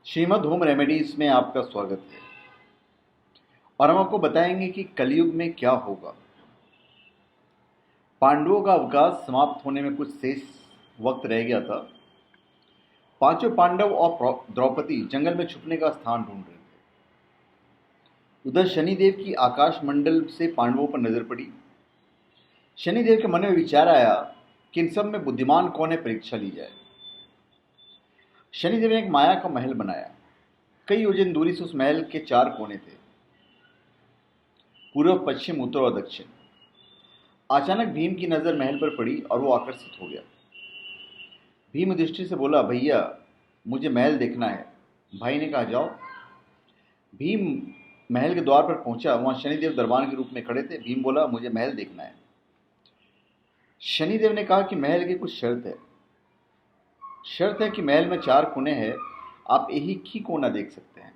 Shrimad home remedies में आपका स्वागत है और हम आपको बताएंगे कि कलयुग में क्या होगा। पांडवों का अवकाश समाप्त होने में कुछ शेष वक्त रह गया था। पांचों पांडव और द्रौपदी जंगल में छुपने का स्थान ढूंढ रहे थे। उधर शनिदेव की आकाश मंडल से पांडवों पर नजर पड़ी। शनिदेव के मन में विचार आया कि इन सब में बुद्धिमान कौन है, परीक्षा ली जाए। शनिदेव ने एक माया का महल बनाया। कई योजन दूरी से उस महल के 4 कोने थे, पूर्व, पश्चिम, उत्तर और दक्षिण। अचानक भीम की नजर महल पर पड़ी और वो आकर्षित हो गया। भीम युधिष्ठिर से बोला, भैया मुझे महल देखना है। भाई ने कहा, जाओ। भीम महल के द्वार पर पहुंचा। वहां शनिदेव दरबान के रूप में खड़े थे। भीम बोला, मुझे महल देखना है। शनिदेव ने कहा कि महल की कुछ शर्त है कि महल में 4 कोने हैं, आप एक ही कोना देख सकते हैं।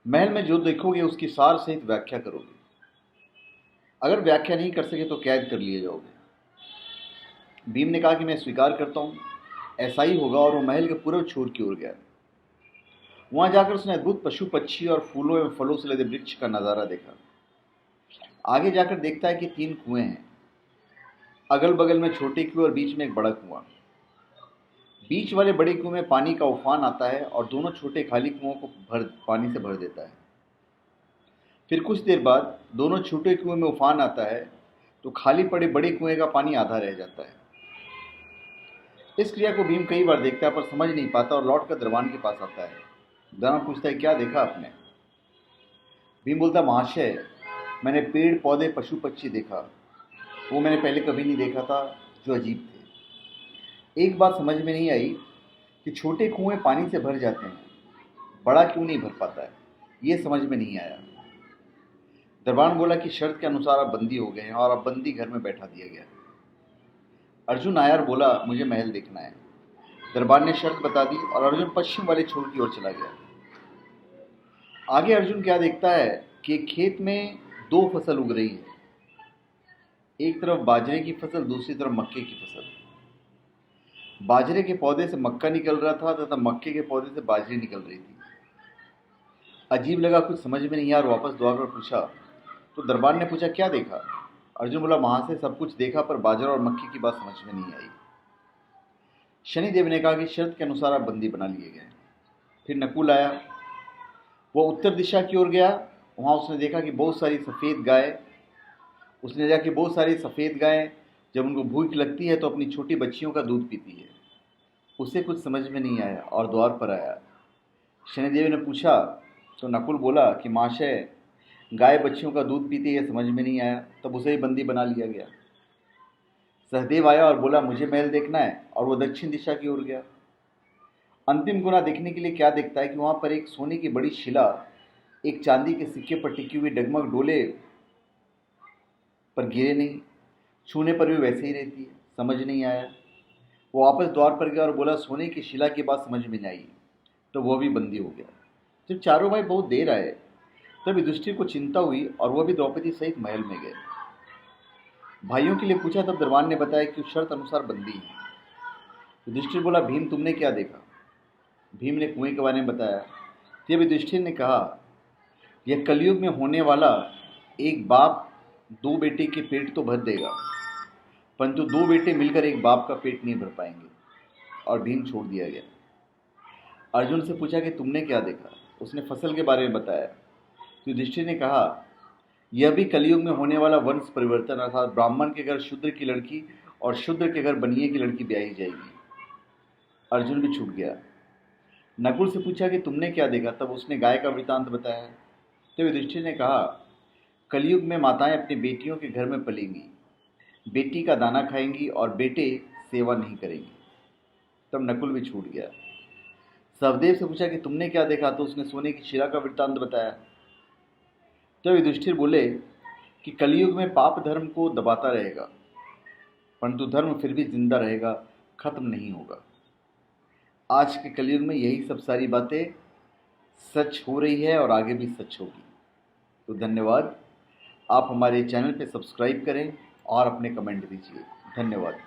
महल में जो देखोगे उसकी सार सहित व्याख्या करोगे। अगर व्याख्या नहीं कर सके तो कैद कर लिए जाओगे। भीम ने कहा कि मैं स्वीकार करता हूं, ऐसा ही होगा। और वो महल के पूर्व छोर की ओर गया। वहां जाकर उसने अद्भुत पशु पक्षी और फूलों एवं फलों से लदे वृक्ष का नजारा देखा। आगे जाकर देखता है कि 3 कुएं हैं, अगल बगल में छोटे कुएं और बीच में एक बड़ा कुआं। बीच वाले बड़े कुएं में पानी का उफान आता है और दोनों छोटे खाली कुओं को पानी से भर देता है। फिर कुछ देर बाद दोनों छोटे कुएं में उफान आता है तो खाली पड़े बड़े कुएं का पानी आधा रह जाता है। इस क्रिया को भीम कई बार देखता है पर समझ नहीं पाता और लौट कर दरबान के पास आता है। दरबान पूछता है, क्या देखा आपने? भीम बोलता, महाशय मैंने पेड़ पौधे पशु पक्षी देखा, वो मैंने पहले कभी नहीं देखा था, जो अजीब थे। एक बात समझ में नहीं आई कि छोटे कुएं पानी से भर जाते हैं, बड़ा क्यों नहीं भर पाता है, ये समझ में नहीं आया। दरबान बोला कि शर्त के अनुसार आप बंदी हो गए हैं और अब बंदी घर में बैठा दिया गया। अर्जुन आया और बोला, मुझे महल देखना है। दरबान ने शर्त बता दी और अर्जुन पश्चिम वाले छोर की ओर चला गया। आगे अर्जुन क्या देखता है कि खेत में 2 फसल उग रही है। एक तरफ बाजरे की फसल, दूसरी तरफ मक्के की फसल। बाजरे के पौधे से मक्का निकल रहा था तथा मक्के के पौधे से बाजरी निकल रही थी। अजीब लगा, कुछ समझ में नहीं आया और वापस द्वार पर पूछा तो दरबार ने पूछा, क्या देखा? अर्जुन बोला, वहां से सब कुछ देखा पर बाजरा और मक्के की बात समझ में नहीं आई। शनिदेव ने कहा कि शर्त के अनुसार आप बंदी बना लिए गए। फिर नकुल आया। वह उत्तर दिशा की ओर गया। वहां उसने देखा कि बहुत सारी सफ़ेद गायें जब उनको भूख लगती है तो अपनी छोटी बच्चियों का दूध पीती है। उसे कुछ समझ में नहीं आया और द्वार पर आया। शनिदेव ने पूछा तो नकुल बोला कि महाशय गाय बच्चियों का दूध पीती है, समझ में नहीं आया। तब उसे ही बंदी बना लिया गया। सहदेव आया और बोला, मुझे महल देखना है, और वो दक्षिण दिशा की ओर गया। अंतिम गुना देखने के लिए क्या देखता है कि वहां पर एक सोने की बड़ी शिला एक चांदी के सिक्के पर टिकी हुई डगमग डोले पर गिरे नहीं, छूने पर भी वैसे ही रहती है। समझ नहीं आया। वो वापस द्वार पर गया और बोला, सोने की शिला की बात समझ में नहीं आई। तो वह भी बंदी हो गया। जब चारों भाई बहुत देर आए तब युधिष्ठिर को चिंता हुई और वह भी द्रौपदी सहित महल में गए। भाइयों के लिए पूछा तब दरबान ने बताया कि शर्त अनुसार बंदी है। युधिष्ठिर बोला, भीम तुमने क्या देखा? भीम ने कुएं के बारे में बताया। तब युधिष्ठिर ने कहा, यह कलयुग में होने वाला एक बाप 2 बेटे के पेट तो भर देगा, परंतु 2 बेटे मिलकर एक बाप का पेट नहीं भर पाएंगे। और भीम छोड़ दिया गया। अर्जुन से पूछा कि तुमने क्या देखा? उसने फसल के बारे में बताया। तो युधिष्ठिर ने कहा, यह भी कलयुग में होने वाला वंश परिवर्तन, अर्थात ब्राह्मण के घर शूद्र की लड़की और शूद्र के घर बनिए की लड़की ब्याही जाएगी। अर्जुन भी छूट गया। नकुल से पूछा कि तुमने क्या देखा? तब उसने गाय का वृतांत बताया। तो युधिष्ठिर ने कहा, कलयुग में माताएं अपनी बेटियों के घर में पलेंगी, बेटी का दाना खाएंगी और बेटे सेवा नहीं करेंगे। तब नकुल भी छूट गया। सहदेव से पूछा कि तुमने क्या देखा? तो उसने सोने की शिला का वृत्तांत बताया। तब युधिष्ठिर बोले कि कलयुग में पाप धर्म को दबाता रहेगा, परंतु धर्म फिर भी जिंदा रहेगा, खत्म नहीं होगा। आज के कलयुग में यही सब सारी बातें सच हो रही है और आगे भी सच होगी। तो धन्यवाद। आप हमारे चैनल पे सब्सक्राइब करें और अपने कमेंट दीजिए। धन्यवाद।